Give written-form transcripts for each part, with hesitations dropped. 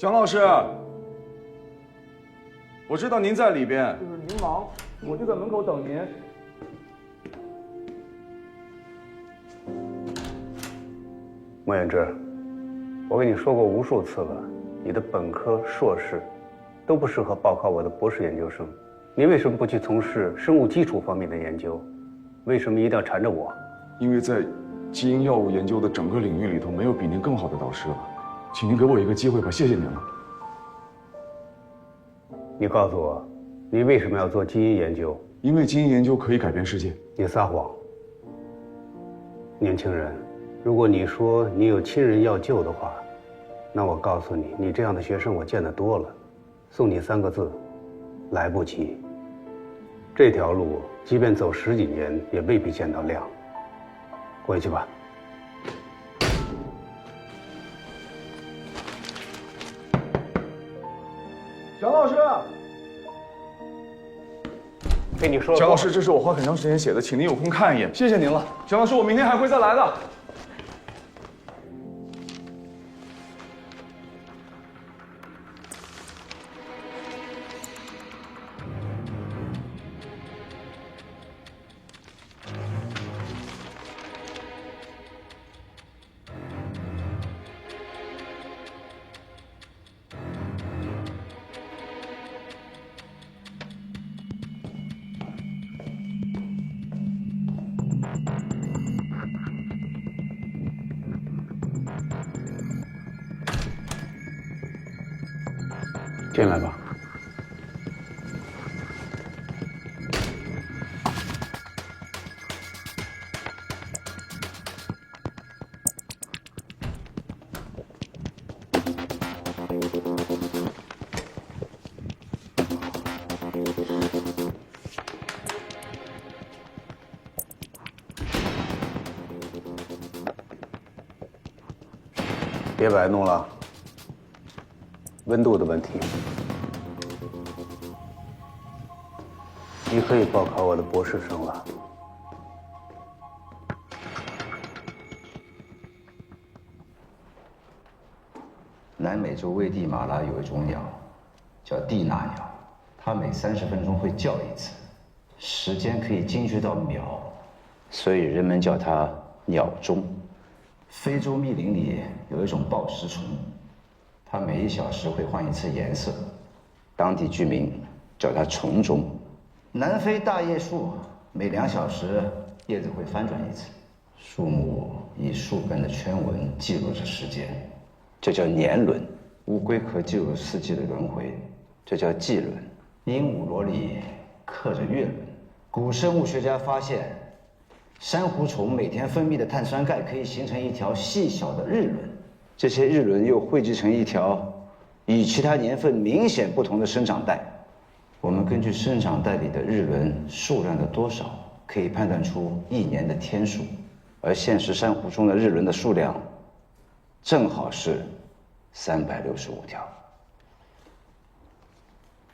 蒋老师，我知道您在里边。就是您忙，我就在门口等您。莫远志，我跟你说过无数次了，你的本科、硕士都不适合报考我的博士研究生。你为什么不去从事生物基础方面的研究？为什么一定要缠着我？因为在基因药物研究的整个领域里头，没有比您更好的导师了，请您给我一个机会吧，谢谢您了。你告诉我，你为什么要做基因研究？因为基因研究可以改变世界。你撒谎！年轻人，如果你说你有亲人要救的话，那我告诉你，你这样的学生我见得多了，送你3个字：来不及。这条路即便走10几年，也未必见到亮。回去吧。蒋老师，跟你说，蒋老师，这是我花很长时间写的，请您有空看一眼，谢谢您了。蒋老师，我明天还会再来的。进来吧。别摆弄了，温度的问题。你可以报考我的博士生了。南美洲危地马拉有一种鸟，叫蒂纳鸟，它每30分钟会叫一次，时间可以精确到秒，所以人们叫它鸟钟。非洲密林里有一种抱石虫，它每1小时会换一次颜色，当地居民叫它虫钟。南非大叶树每2小时叶子会翻转一次，树木以树根的圈纹记录着时间，这叫年轮。乌龟可记录4季的轮回，这叫季轮。鹦鹉螺里刻着月轮。古生物学家发现，珊瑚虫每天分泌的碳酸钙可以形成一条细小的日轮，这些日轮又汇集成一条与其他年份明显不同的生长带。我们根据生长带里的日轮数量的多少，可以判断出1年的天数，而现实珊瑚中的日轮的数量正好是365条。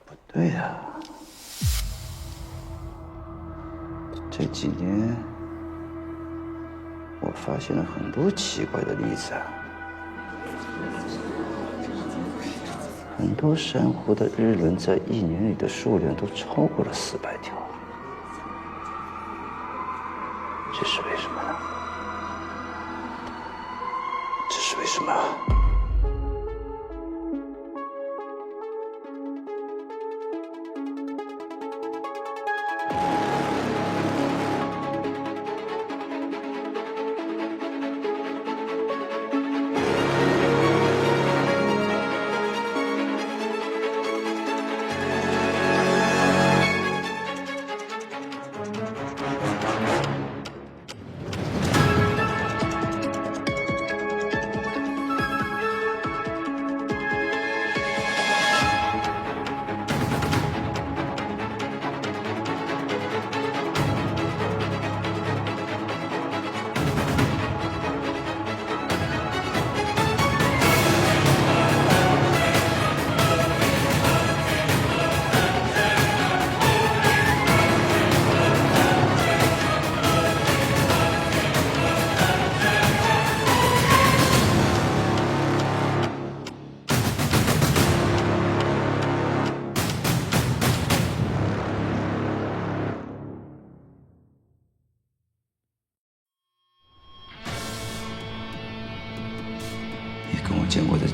不对呀，这几年我发现了很多奇怪的例子啊。很多珊瑚的日轮在1年里的数量都超过了400条，这是为什么呢？这是为什么？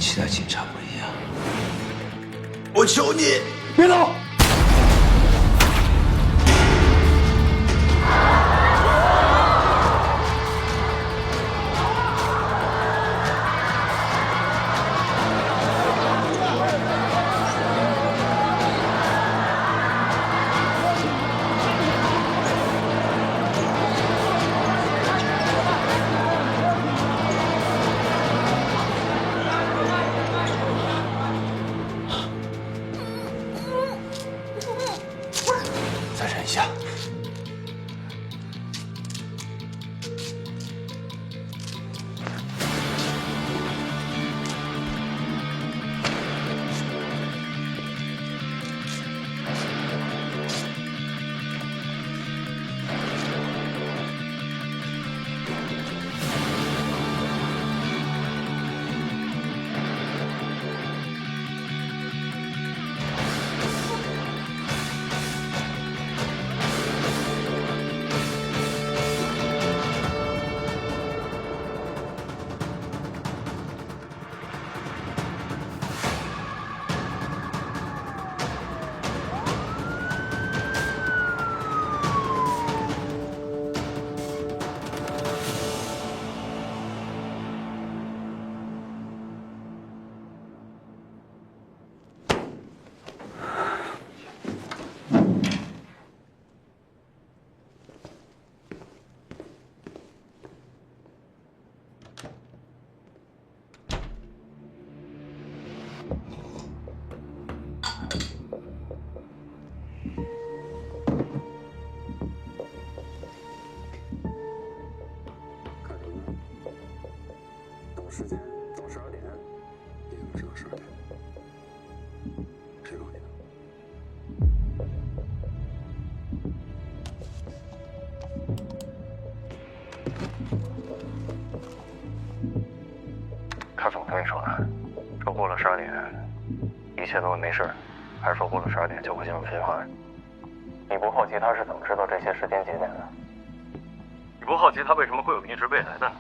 其他警察不一样。我求你，别走！再忍一下。时间到12点，也就是个12点。谁告你的？他怎么跟你说的？说过了12点，一切都会没事，还是说过了12点就会进入循环？你不好奇他是怎么知道这些时间节点的？你不好奇他为什么会有一直未来的呢？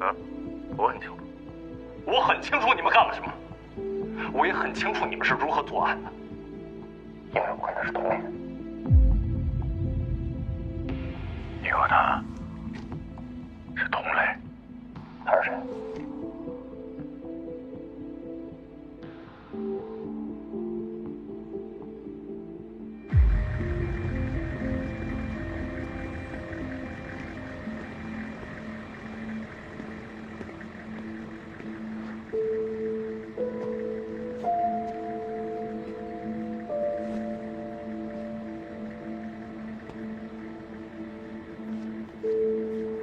啊？我很清楚，我很清楚你们干了什么，我也很清楚你们是如何作案的，因为我跟他是同类人。你和他是同类，他是谁？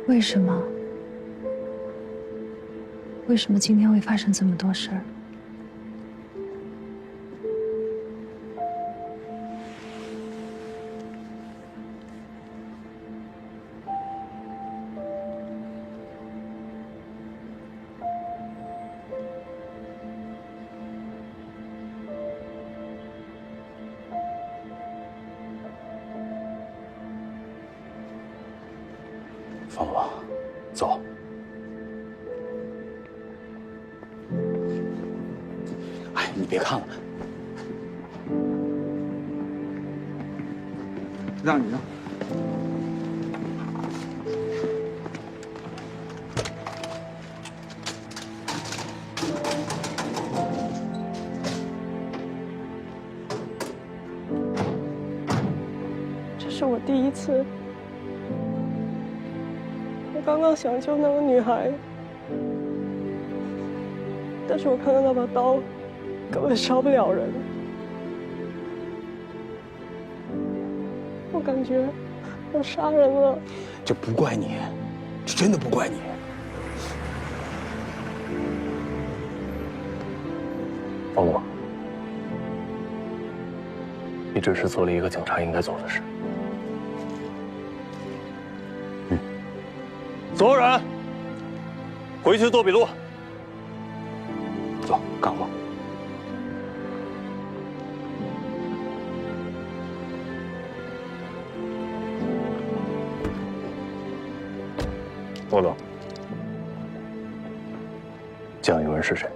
为什么？为什么今天会发生这么多事儿？放我，走。哎，你别看了，让你让。这是我第一次。我刚刚想救那个女孩，但是我看到那把刀根本杀不了人，我感觉我杀人了。这不怪你，这真的不怪你。放我，你只是做了一个警察应该做的事。所有人，回去做笔录。走，干活。骆总，江一文是谁？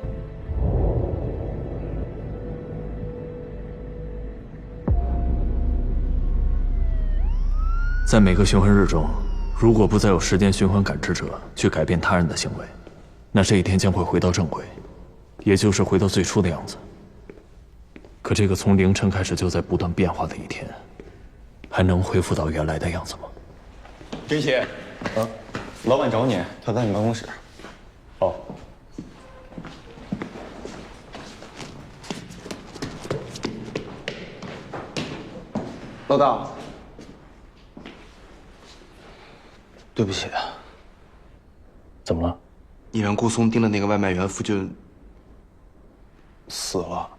在每个循环日中，如果不再有时间循环感知者去改变他人的行为，那这一天将会回到正轨，也就是回到最初的样子。可这个从凌晨开始就在不断变化的一天，还能恢复到原来的样子吗？林奇，老板找你，他在你办公室。哦。老大，对不起，怎么了？你让顾松盯的那个外卖员夫就死了。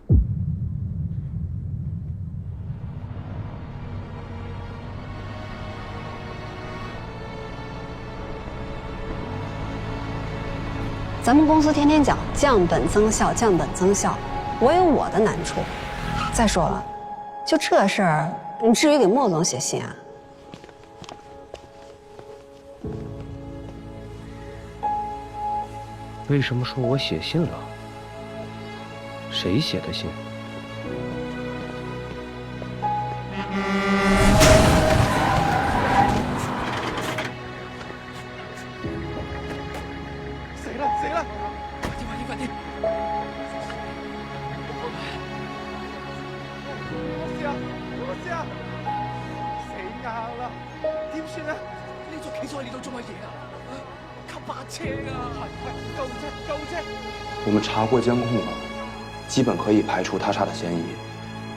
咱们公司天天讲降本增效，降本增效，我有我的难处。再说了，就这事儿，你至于给莫总写信啊？为什么说我写信了？谁写的信？死了死了！快点快点快点！我死啊！死硬啦！點算啊？你仲企咗喺呢度做乜嘢啊？吸白車啊！快救護車救護車！我们查过监控了，基本可以排除他杀的嫌疑。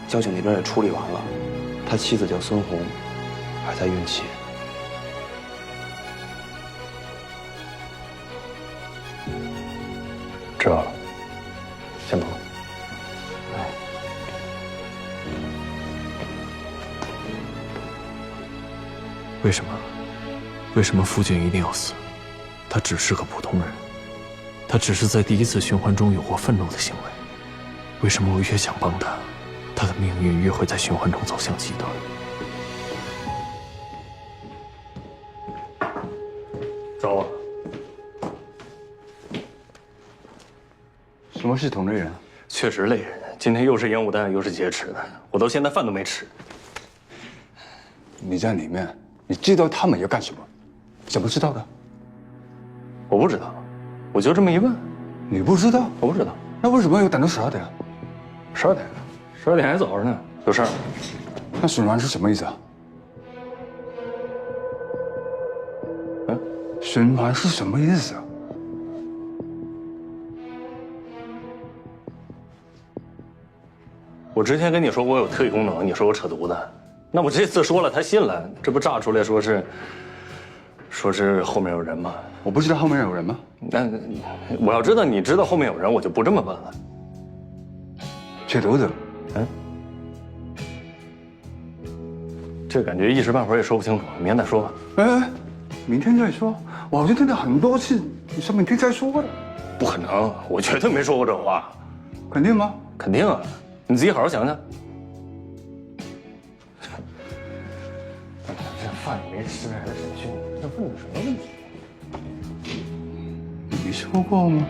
交警那边也处理完了，他妻子叫孙红，还在孕期。知道了，先忙。为什么？为什么夫君一定要死？他只是个普通人，他只是在第一次循环中有过愤怒的行为。为什么我越想帮他，他的命运越会在循环中走向极端？找我。什么是同类人？确实累人。今天又是烟雾弹，又是劫持的，我到现在饭都没吃。你在里面，你知道他们要干什么？怎么知道的？我不知道，我就这么一问。你不知道？我不知道。那为什么要等到12点？12点？12点还早着呢，有事儿。那循环是什么意思啊？循环是什么意思啊？我之前跟你说我有特异功能，你说我扯犊子，那我这次说了，他信了，这不炸出来说是后面有人吗？我不知道后面有人吗？那我要知道你知道后面有人，我就不这么问了。扯犊子？这感觉一时半会儿也说不清楚，明天再说吧。哎，明天再说。我好像听到很多次你说明天再说的。不可能，我绝对没说过这话。肯定吗？肯定啊，你自己好好想想。这饭也没吃，还在审讯，这问的什么问题？你说过吗？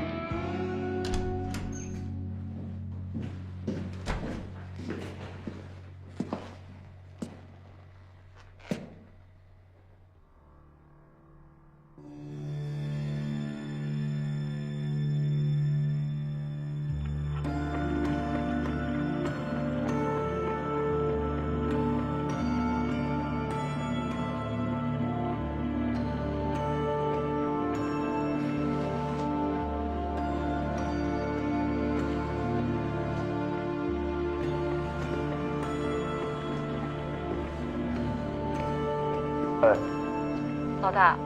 老大，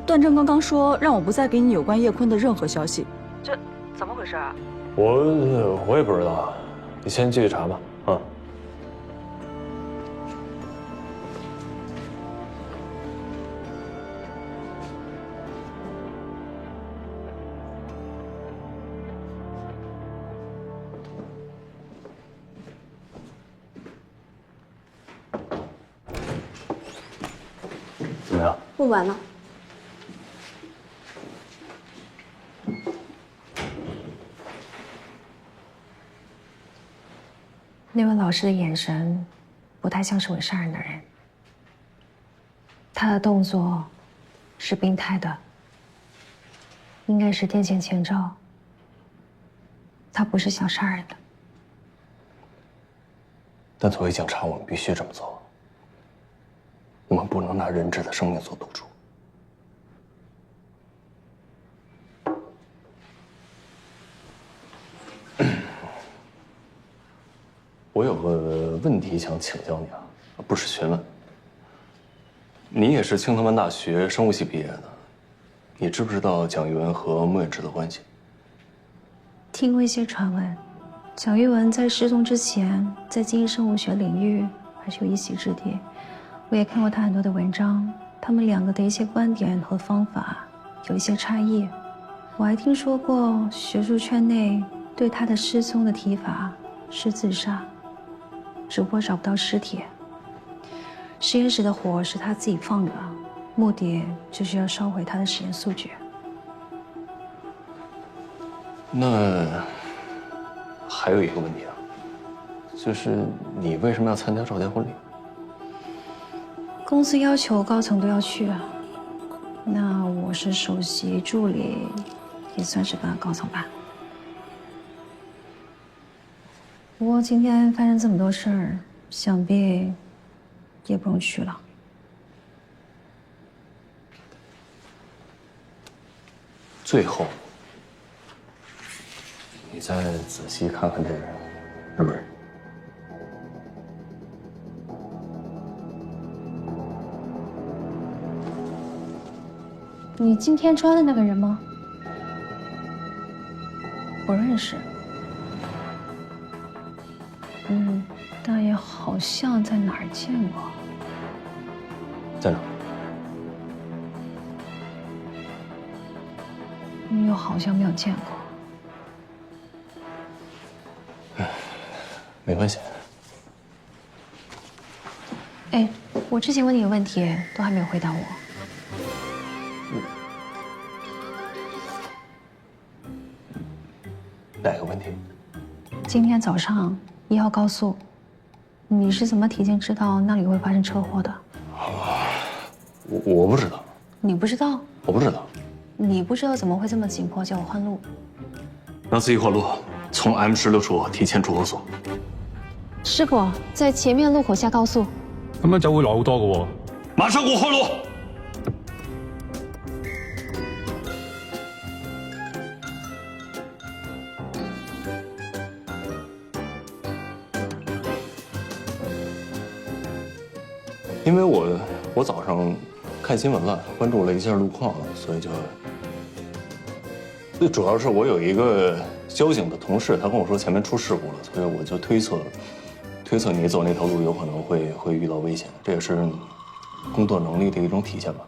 段正刚刚说让我不再给你有关叶坤的任何消息，这怎么回事啊？我也不知道，你先继续查吧，啊。怎么样？不晚了。那位老师的眼神，不太像是会杀人的人。他的动作是病态的，应该是癫痫前兆。他不是想杀人的。但作为警察，我们必须这么做。我们不能拿人质的生命做赌注。我有个问题想请教你啊，不是询问。你也是青藤湾大学生物系毕业的，你知不知道蒋玉文和穆远志的关系？听过一些传闻，蒋玉文在失踪之前，在基因生物学领域还是有一席之地。我也看过他很多的文章，他们两个的一些观点和方法有一些差异。我还听说过学术圈内对他的失踪的提法是自杀，只不过找不到尸体。实验室的火是他自己放的，目的就是要烧毁他的实验数据。那还有一个问题啊，就是你为什么要参加赵家婚礼？公司要求高层都要去啊，那我是首席助理，也算是个高层吧。不过今天发生这么多事儿，想必也不用去了。最后，你再仔细看看这人，是不是？你今天抓的那个人吗？不认识。但也好像在哪儿见过。在哪？又好像没有见过。没关系。哎，我之前问你的问题都还没有回答我。哪个问题？今天早上1号高速，你是怎么提前知道那里会发生车祸的？我不知道。你不知道？我不知道。你不知道怎么会这么紧迫，叫我换路？让司机换路，从 M16处提前出口所。师傅，在前面路口下高速。咁樣走會耐好多㗎喎。馬上給我開路！因为我早上看新闻了，关注了一下路况，所以就最主要是我有一个交警的同事，他跟我说前面出事故了，所以我就推测你走那条路有可能会遇到危险，这也是工作能力的一种体现吧。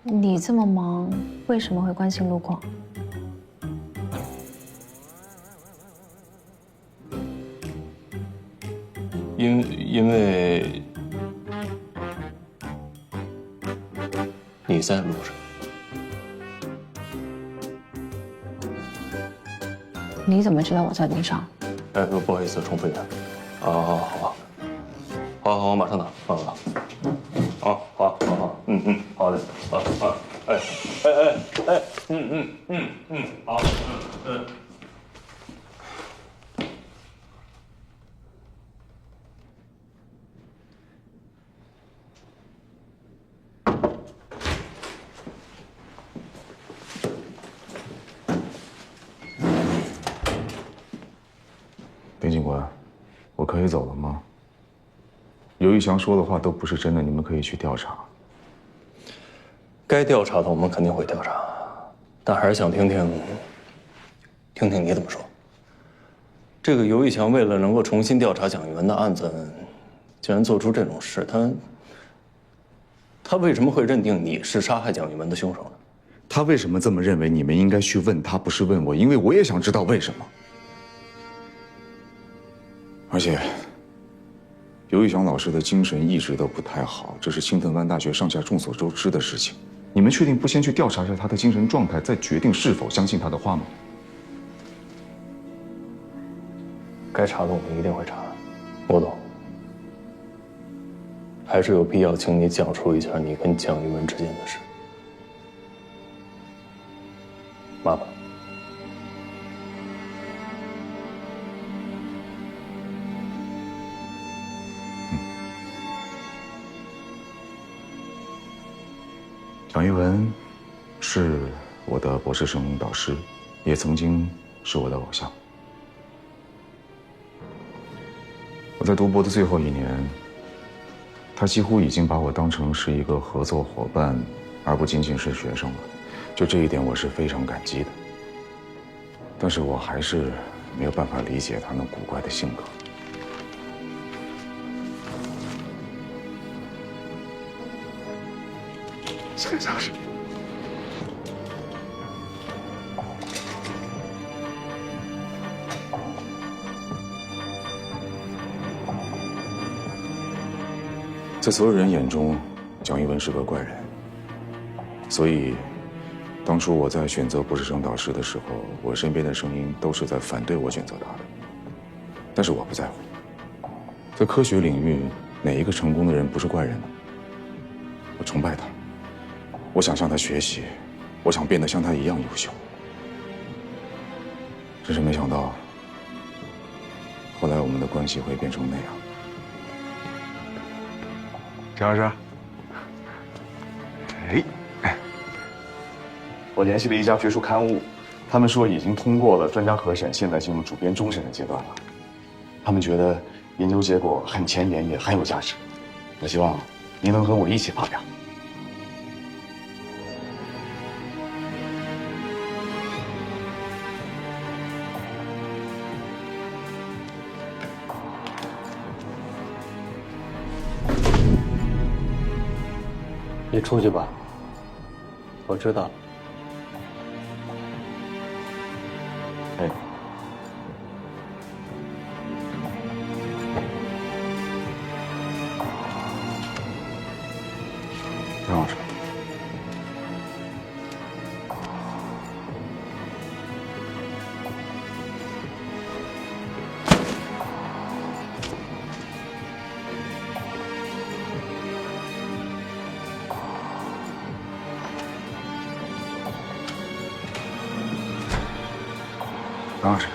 你这么忙，为什么会关心路况？因为你在路上。你怎么知道我在路上？哎，不好意思，重复一下。好，马上到。好，好，好的，好，好，丁警官，我可以走了吗？尤玉祥说的话都不是真的，你们可以去调查。该调查的我们肯定会调查，但还是想听听你怎么说。这个尤玉祥为了能够重新调查蒋玉文的案子，竟然做出这种事，他为什么会认定你是杀害蒋玉文的凶手呢？他为什么这么认为？你们应该去问他，不是问我，因为我也想知道为什么。而且，尤玉祥老师的精神一直都不太好，这是青藤湾大学上下众所周知的事情。你们确定不先去调查一下他的精神状态，再决定是否相信他的话吗？该查的我们一定会查，我懂。还是有必要请你讲述一下你跟蒋玉文之间的事。麻烦。蒋玉文是我的博士生导师，也曾经是我的偶像。我在读博的最后1年，他几乎已经把我当成是一个合作伙伴，而不仅仅是学生了。就这一点，我是非常感激的。但是我还是没有办法理解他那古怪的性格。谢谢老师。在所有人眼中，蒋玉文是个怪人。所以，当初我在选择博士生导师的时候，我身边的声音都是在反对我选择他的。但是我不在乎。在科学领域，哪一个成功的人不是怪人呢？我崇拜他。我想向他学习，我想变得像他一样优秀。只是没想到，后来我们的关系会变成那样。陈老师，我联系了一家学术刊物，他们说已经通过了专家核审，现在进入主编终审的阶段了。他们觉得研究结果很前沿，也很有价值。我希望您能和我一起发表。你出去吧，我知道了。哎，张老师，张老师，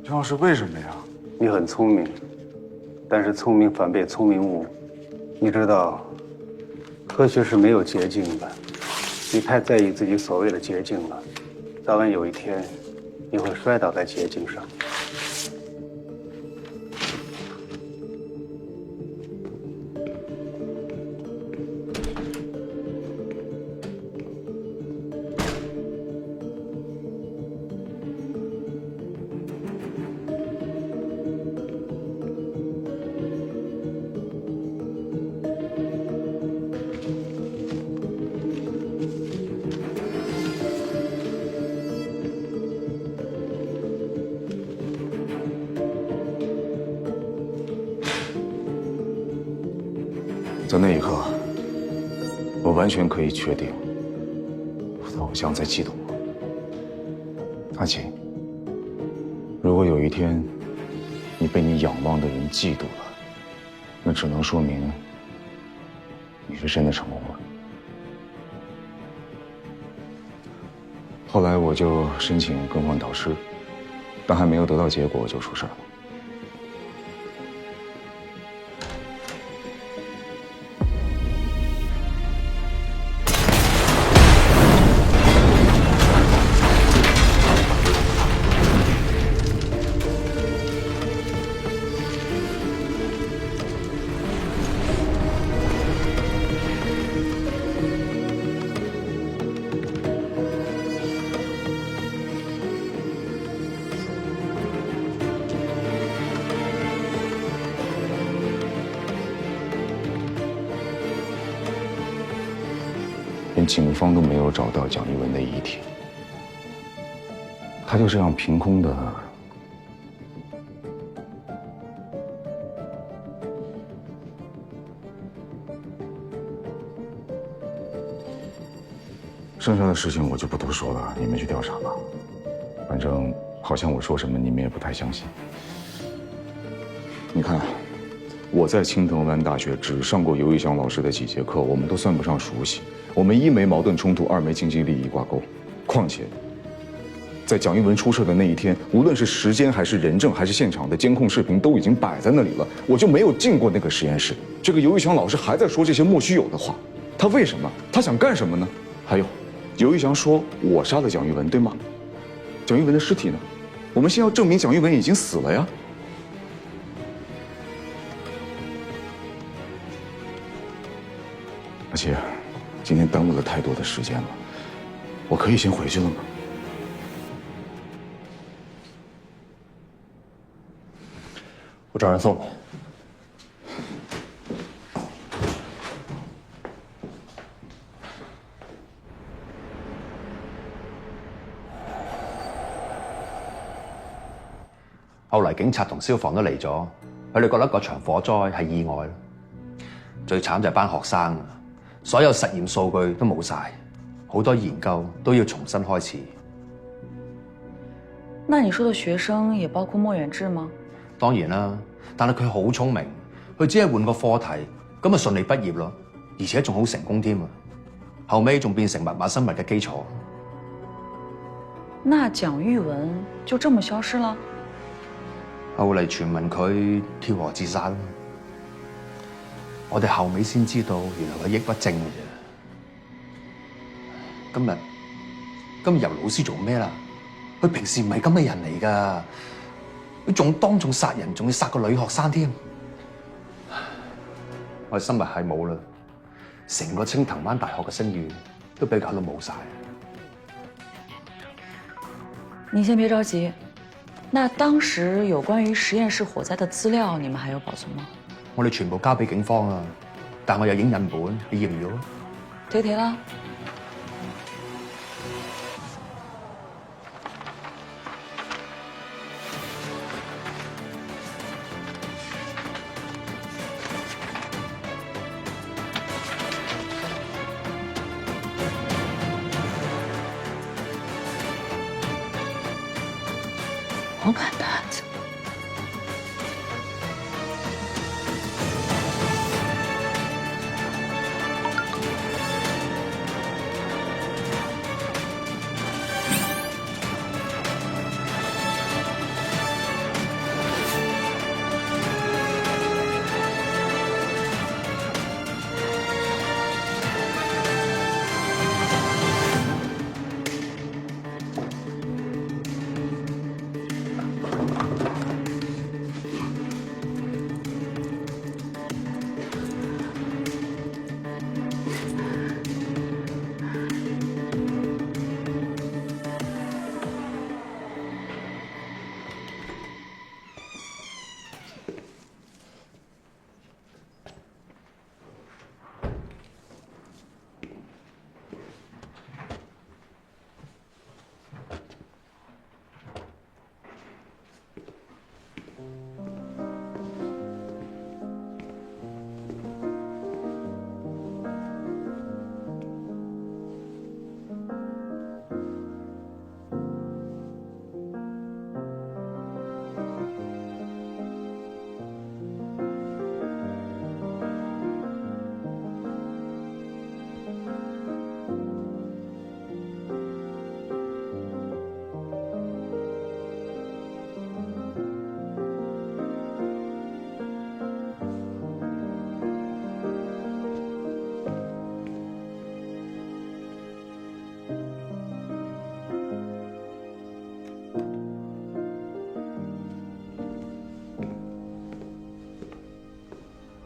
张老师，为什么呀？你很聪明，但是聪明反被聪明误。你知道，科学是没有捷径的。你太在意自己所谓的捷径了。早晚有一天，你会摔倒在捷径上。在那一刻，我完全可以确定，我的偶像在嫉妒我。阿琴，如果有一天你被你仰望的人嫉妒了，那只能说明你是真的成功了。后来我就申请更换导师，但还没有得到结果就出事了。连警方都没有找到蒋玉文的遗体，他就这样凭空的剩下的事情我就不多说了，你们去调查吧。反正好像我说什么你们也不太相信。你看，我在青藤湾大学只上过尤一翔老师的几节课，我们都算不上熟悉。我们一没矛盾冲突，二没经济利益挂钩。况且，在蒋玉文出事的那一天，无论是时间还是人证还是现场的监控视频都已经摆在那里了，我就没有进过那个实验室。这个尤一翔老师还在说这些莫须有的话，他为什么？他想干什么呢？还有，尤一翔说我杀了蒋玉文，对吗？蒋玉文的尸体呢？我们先要证明蒋玉文已经死了呀。而且，今天耽误了太多的时间了，我可以先回去了吗？我找人送你。後嚟警察同消防都嚟咗，佢哋覺得嗰場火災係意外。最慘就係班學生，所有實驗數據都冇晒，好多研究都要重新開始。那你說的學生也包括莫遠志嗎？當然啦，但係佢好聰明，佢只係換個課題，咁咪順利畢業咯，而且仲好成功添啊！後尾仲變成密碼生物嘅基礎。那蔣玉文就這麼消失了？後嚟傳聞佢跳河自殺啦，我哋後尾先知道原來佢抑鬱症嘅啫。今日由老師做咩啦？佢平時唔係咁嘅人嚟㗎，佢仲當眾殺人，仲要殺個女學生添。我哋生物系冇啦，成個青藤灣大學嘅聲譽都俾搞到冇晒。你先別着急。那當時有關於實驗室火災的資料，你們還有保存嗎？我哋全部交俾警方啊，但我有影印本，你要唔要啊？睇啦。好版的案子。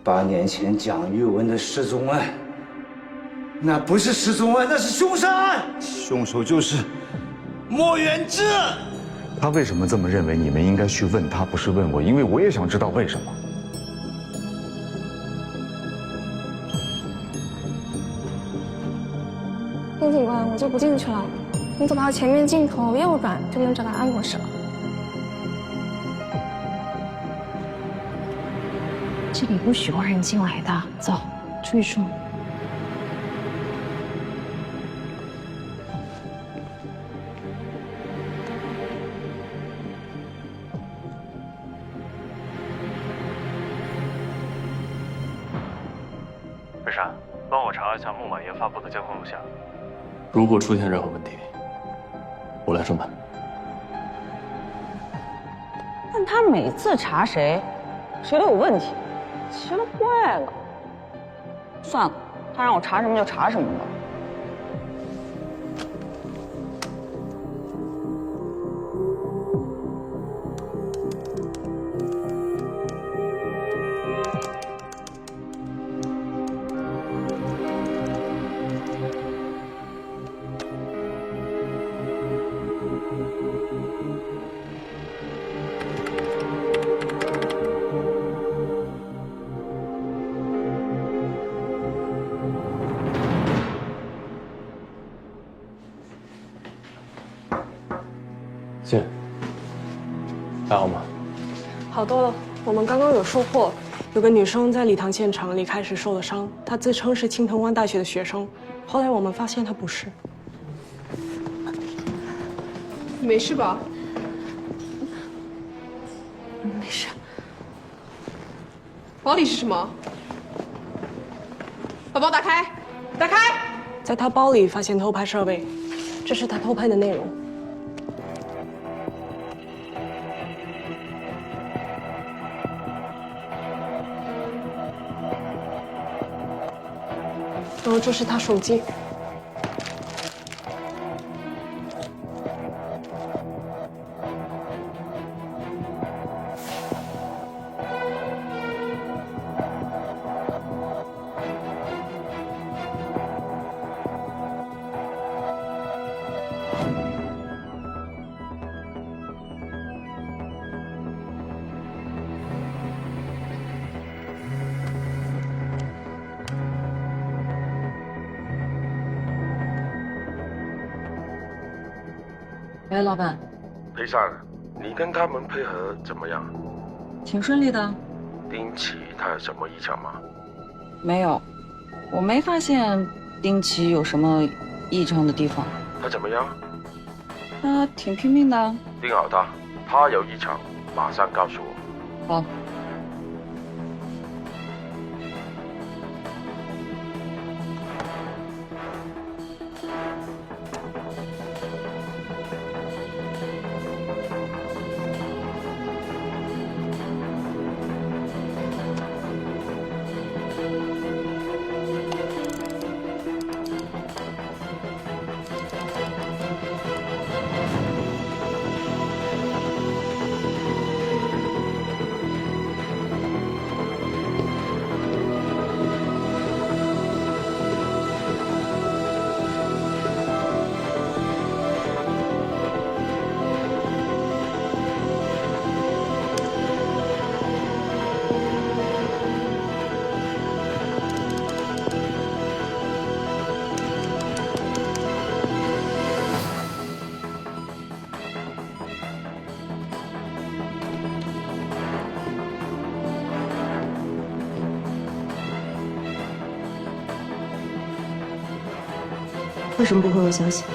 8年前蒋玉文的失踪案，那不是失踪案，那是凶杀案，凶手就是莫远志。他为什么这么认为？你们应该去问他，不是问我，因为我也想知道为什么。丁警官，我就不进去了，你走到前面镜头右转就能找到安博士了。这里不许外人进来的，走，出去说。北山，帮我查一下木马爷发布的监控录像。如果出现任何问题，我来上班。但他每次查谁，谁都有问题，奇了怪了。算了，他让我查什么就查什么吧。姐，还好吗？好多了。我们刚刚有收获，有个女生在礼堂现场离开时受了伤，她自称是青藤湾大学的学生，后来我们发现她不是。你没事吧？没事。包里是什么？把包打开，打开！在她包里发现偷拍设备，这是她偷拍的内容。然后这是他手机。喂，老板。裴善，你跟他们配合怎么样？挺顺利的。丁奇他有什么异常吗？没有，我没发现丁奇有什么异常的地方。他怎么样？他挺拼命的。盯好他，他有异常，马上告诉我。好。为什么不回我消息？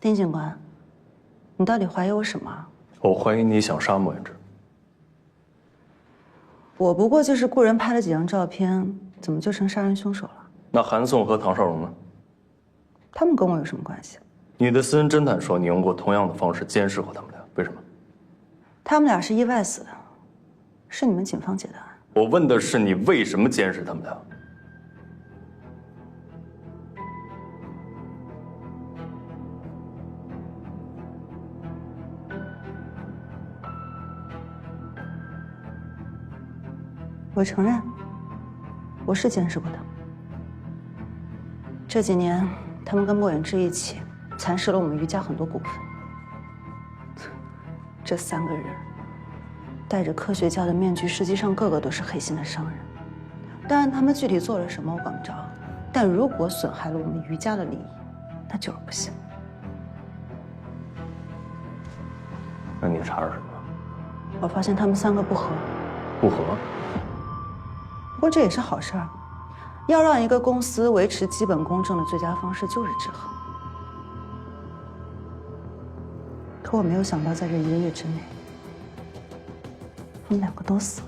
丁警官，你到底怀疑我什么？我怀疑你想杀莫远志。我不过就是雇人拍了几张照片，怎么就成杀人凶手了？那韩宋和唐少荣呢？他们跟我有什么关系？你的私人侦探说你用过同样的方式监视过他们俩，为什么？他们俩是意外死的，是你们警方结的案。我问的是你为什么监视他们俩？我承认，我是监视过他们。这几年，他们跟莫远志一起蚕食了我们余家很多股份。这3个人戴着科学家的面具，实际上个个都是黑心的商人。当然，他们具体做了什么我管不着，但如果损害了我们余家的利益，那就是不行。那你查了什么？我发现他们3个不和。不和？不过这也是好事儿。要让一个公司维持基本公正的最佳方式就是制衡。可我没有想到，在这1个月之内，他们2个都死了。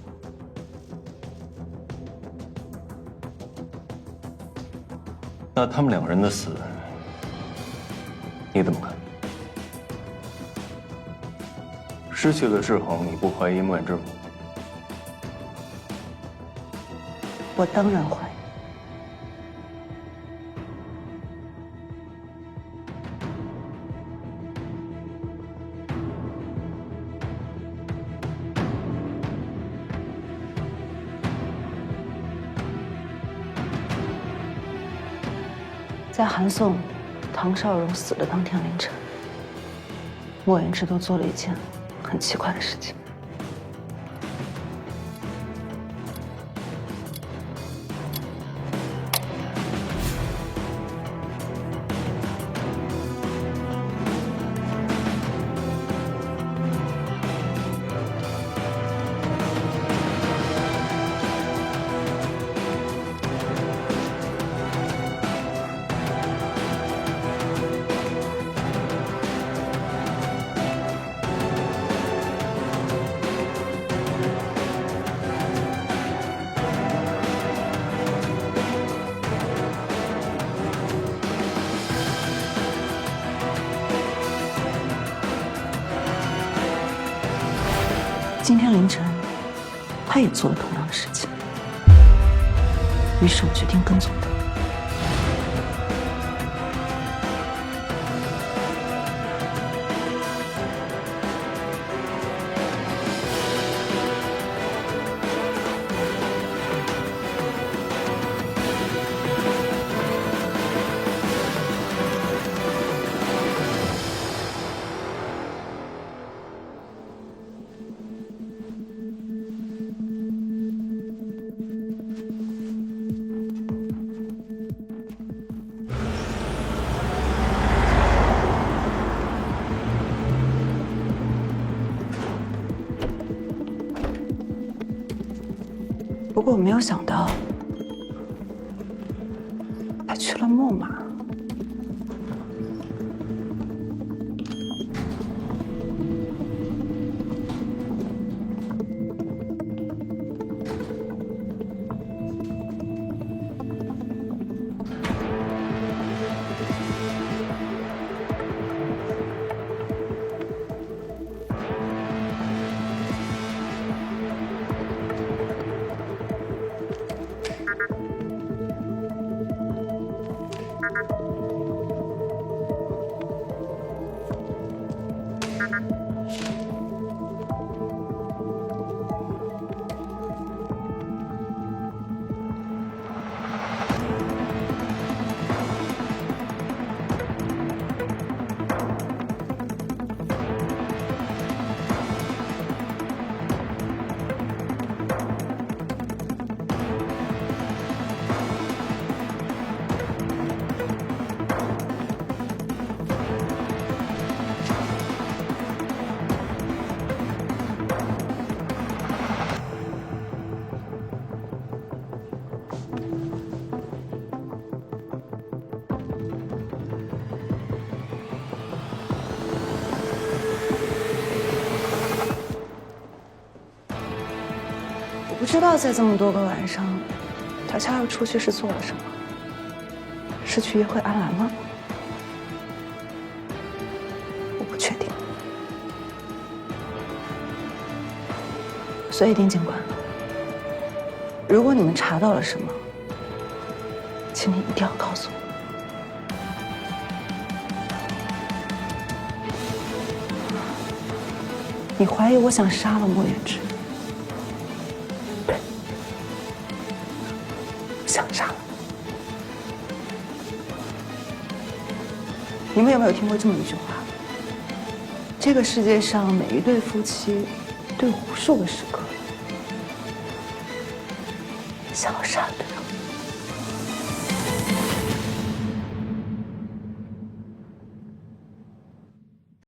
那他们2个人的死，你怎么看？失去了制衡，你不怀疑莫远之吗？我当然怀疑。在韩宋、唐绍荣死的当天凌晨，莫言之都做了一件很奇怪的事情。今天凌晨，他也做了同样的事情，于是我决定跟踪他。不过我没有想到，还去了木马。不知道在这么多个晚上，他悄悄出去是做了什么？是去约会安澜吗？我不确定。所以丁警官，如果你们查到了什么，请你一定要告诉我。你怀疑我想杀了莫远之？想杀了。你们有没有听过这么一句话？这个世界上每一对夫妻都有无数个时刻想要杀对方。